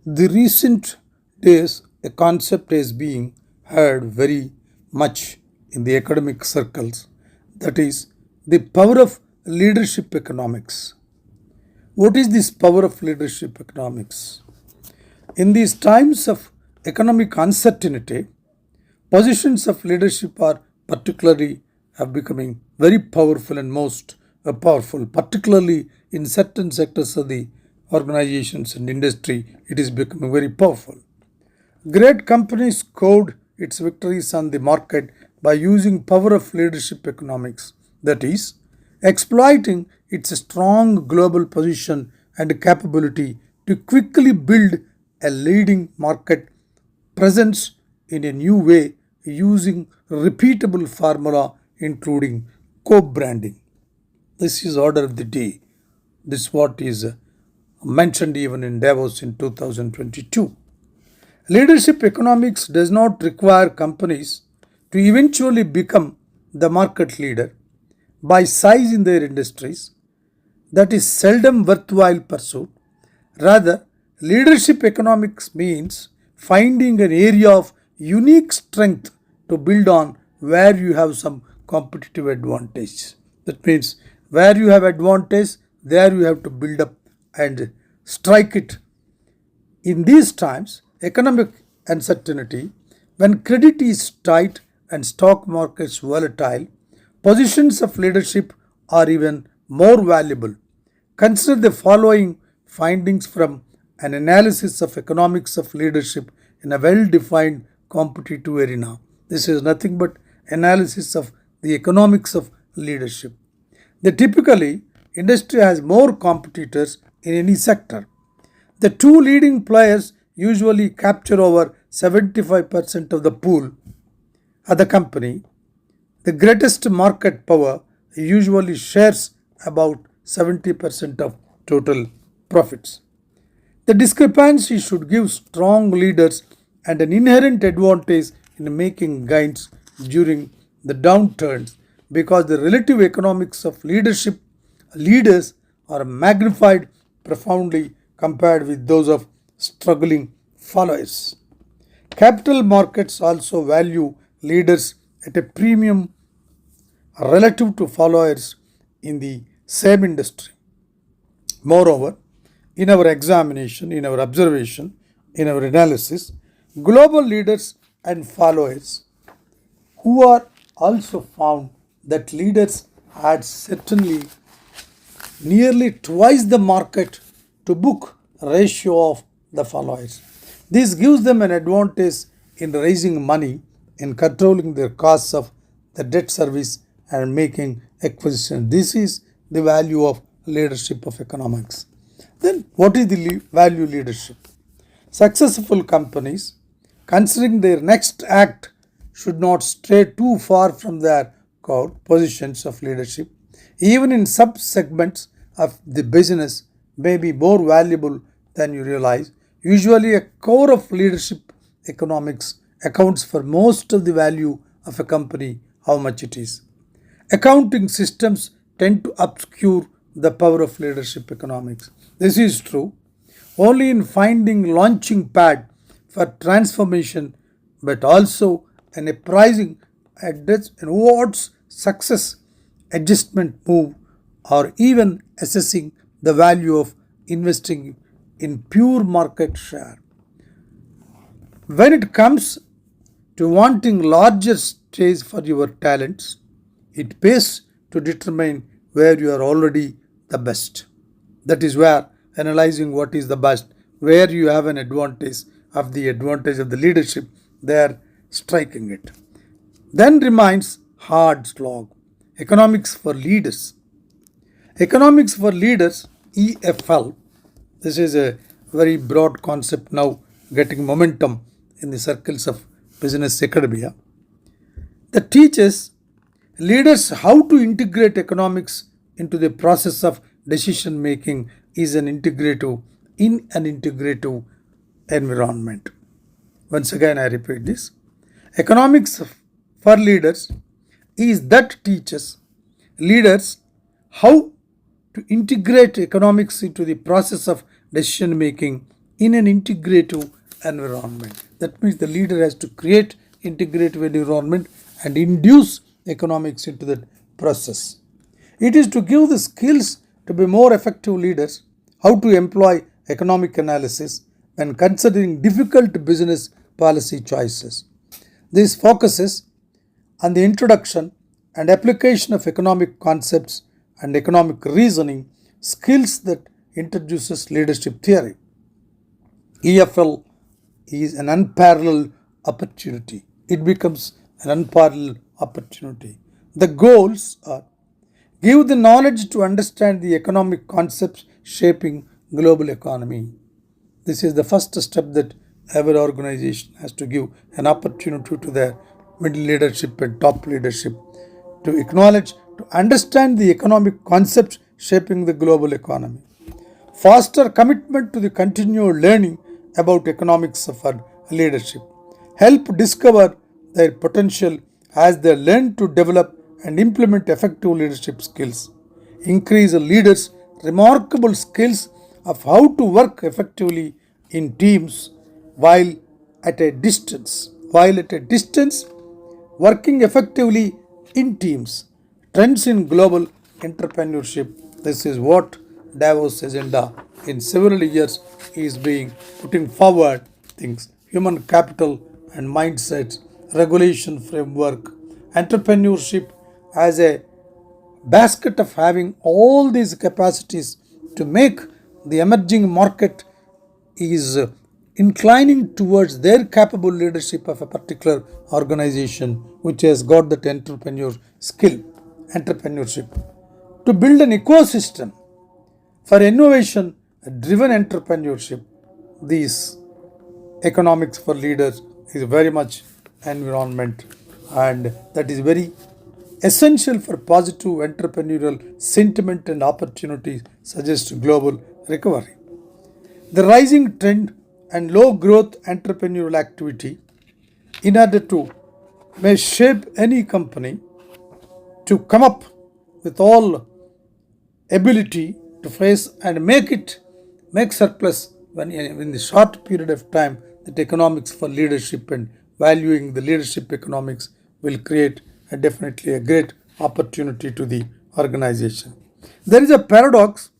The recent days, a concept is being heard very much in the academic circles, that is, the power of leadership economics. What is this power of leadership economics? In these times of economic uncertainty, positions of leadership are particularly have becoming very powerful and most powerful, particularly in certain sectors of the organizations and industry. It is becoming very powerful. Great companies scored its victories on the market by using power of leadership economics, that is, exploiting its strong global position and capability to quickly build a leading market presence in a new way using repeatable formula including co-branding. This is order of the day. This is what is mentioned even in Davos in 2022. Leadership economics does not require companies to eventually become the market leader by size in their industries. That is seldom worthwhile pursuit. Rather, leadership economics means finding an area of unique strength to build on where you have some competitive advantage. That means where you have advantage, there you have to build up and strike it. In these times, economic uncertainty, when credit is tight and stock markets volatile, positions of leadership are even more valuable. Consider the following findings from an analysis of economics of leadership in a well-defined competitive arena. This is nothing but analysis of the economics of leadership. Typically, industry has more competitors in any sector. The two leading players usually capture over 75% of the pool of the company. The greatest market power usually shares about 70% of total profits. The discrepancy should give strong leaders and an inherent advantage in making gains during the downturns because the relative economics of leaders are magnified profoundly compared with those of struggling followers. Capital markets also value leaders at a premium relative to followers in the same industry. Moreover, in our examination, in our observation, in our analysis, global leaders and followers who are also found that leaders had certainly nearly twice the market to book ratio of the followers. This gives them an advantage in raising money, in controlling their costs of the debt service and making acquisition. This is the value of leadership of economics. Then what is the value leadership? Successful companies, considering their next act, should not stray too far from their core positions of leadership. Even in sub-segments of the business may be more valuable than you realize. Usually a core of leadership economics accounts for most of the value of a company, how much it is. Accounting systems tend to obscure the power of leadership economics. This is true only in finding launching pad for transformation, but also in a pricing towards success adjustment move or even assessing the value of investing in pure market share. When it comes to wanting larger stage for your talents, it pays to determine where you are already the best. That is where analyzing what is the best, where you have an advantage of the leadership, there striking it. Then remains hard slog. Economics for leaders. Economics for leaders, EFL. This is a very broad concept now getting momentum in the circles of business academia. That teaches leaders how to integrate economics into the process of decision making in an integrative environment. Once again, I repeat this. Economics for leaders is that teaches leaders how to integrate economics into the process of decision making in an integrative environment. That means the leader has to create integrative environment and induce economics into that process. It is to give the skills to be more effective leaders, how to employ economic analysis when considering difficult business policy choices. This focuses on the introduction and application of economic concepts and economic reasoning skills that introduces leadership theory. EFL is an unparalleled opportunity. It becomes an unparalleled opportunity. The goals are give the knowledge to understand the economic concepts shaping global economy. This is the first step that every organization has to give an opportunity to their middle leadership and top leadership to acknowledge, to understand the economic concepts shaping the global economy. Foster commitment to the continued learning about economics for leadership. Help discover their potential as they learn to develop and implement effective leadership skills. Increase a leader's remarkable skills of how to work effectively in teams while at a distance. Working effectively in teams. Trends in global entrepreneurship. This is what Davos agenda in several years is being putting forward things. Human capital and mindsets, regulation framework, entrepreneurship as a basket of having all these capacities to make the emerging market is inclining towards their capable leadership of a particular organization which has got that entrepreneurship to build an ecosystem for innovation driven entrepreneurship. These economics for leaders is very much environment, and that is very essential for positive entrepreneurial sentiment and opportunities suggest global recovery. The rising trend and low growth entrepreneurial activity in order to may shape any company to come up with all ability to face and make surplus when in the short period of time. That economics for leadership and valuing the leadership economics will create definitely a great opportunity to the organization. There is a paradox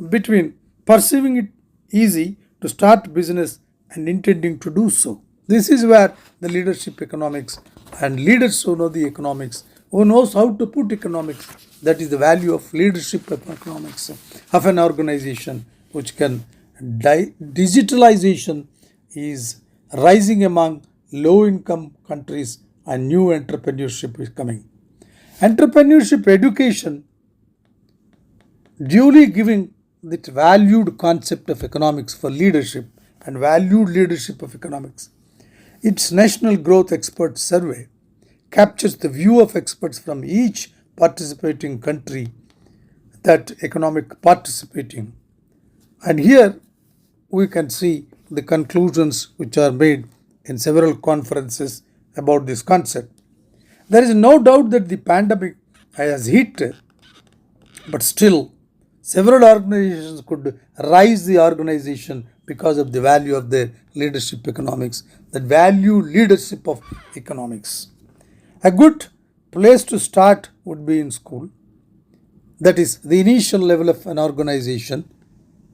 between perceiving it easy to start business and intending to do so. This is where the leadership economics and leaders who know the economics, who knows how to put economics, that is the value of leadership economics of an organization which can digitalization is rising among low income countries and new entrepreneurship is coming. Entrepreneurship education duly giving that valued concept of economics for leadership and valued leadership of economics. Its National Growth Expert Survey captures the view of experts from each participating country that economic participating. And here we can see the conclusions which are made in several conferences about this concept. There is no doubt that the pandemic has hit, but still several organizations could rise the organization because of the value of their leadership economics, the value leadership of economics. A good place to start would be in school. That is the initial level of an organization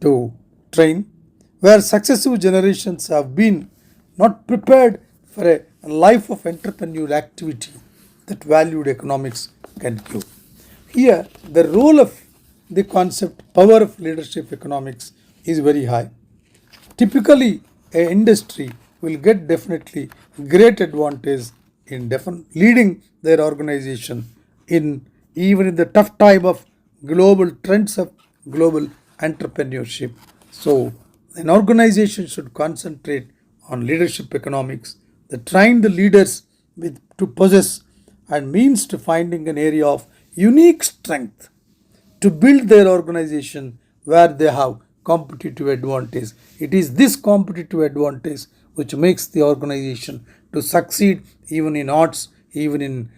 to train, where successive generations have been not prepared for a life of entrepreneurial activity that valued economics can give. Here, the role of the concept power of leadership economics is very high. Typically, an industry will get definitely great advantage in leading their organization in even in the tough time of global trends of global entrepreneurship. So, an organization should concentrate on leadership economics, that train the leaders to possess and means to finding an area of unique strength to build their organization where they have competitive advantage. It is this competitive advantage which makes the organization to succeed even in odds, even in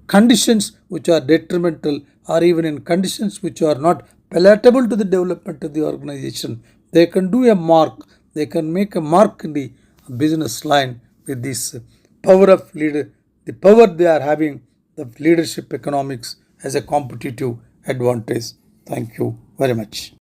conditions which are detrimental, or even in conditions which are not palatable to the development of the organization. They can do a mark, they can make a mark in the business line with this power of leader, the power they are having, the leadership economics as a competitive advantage. Thank you very much.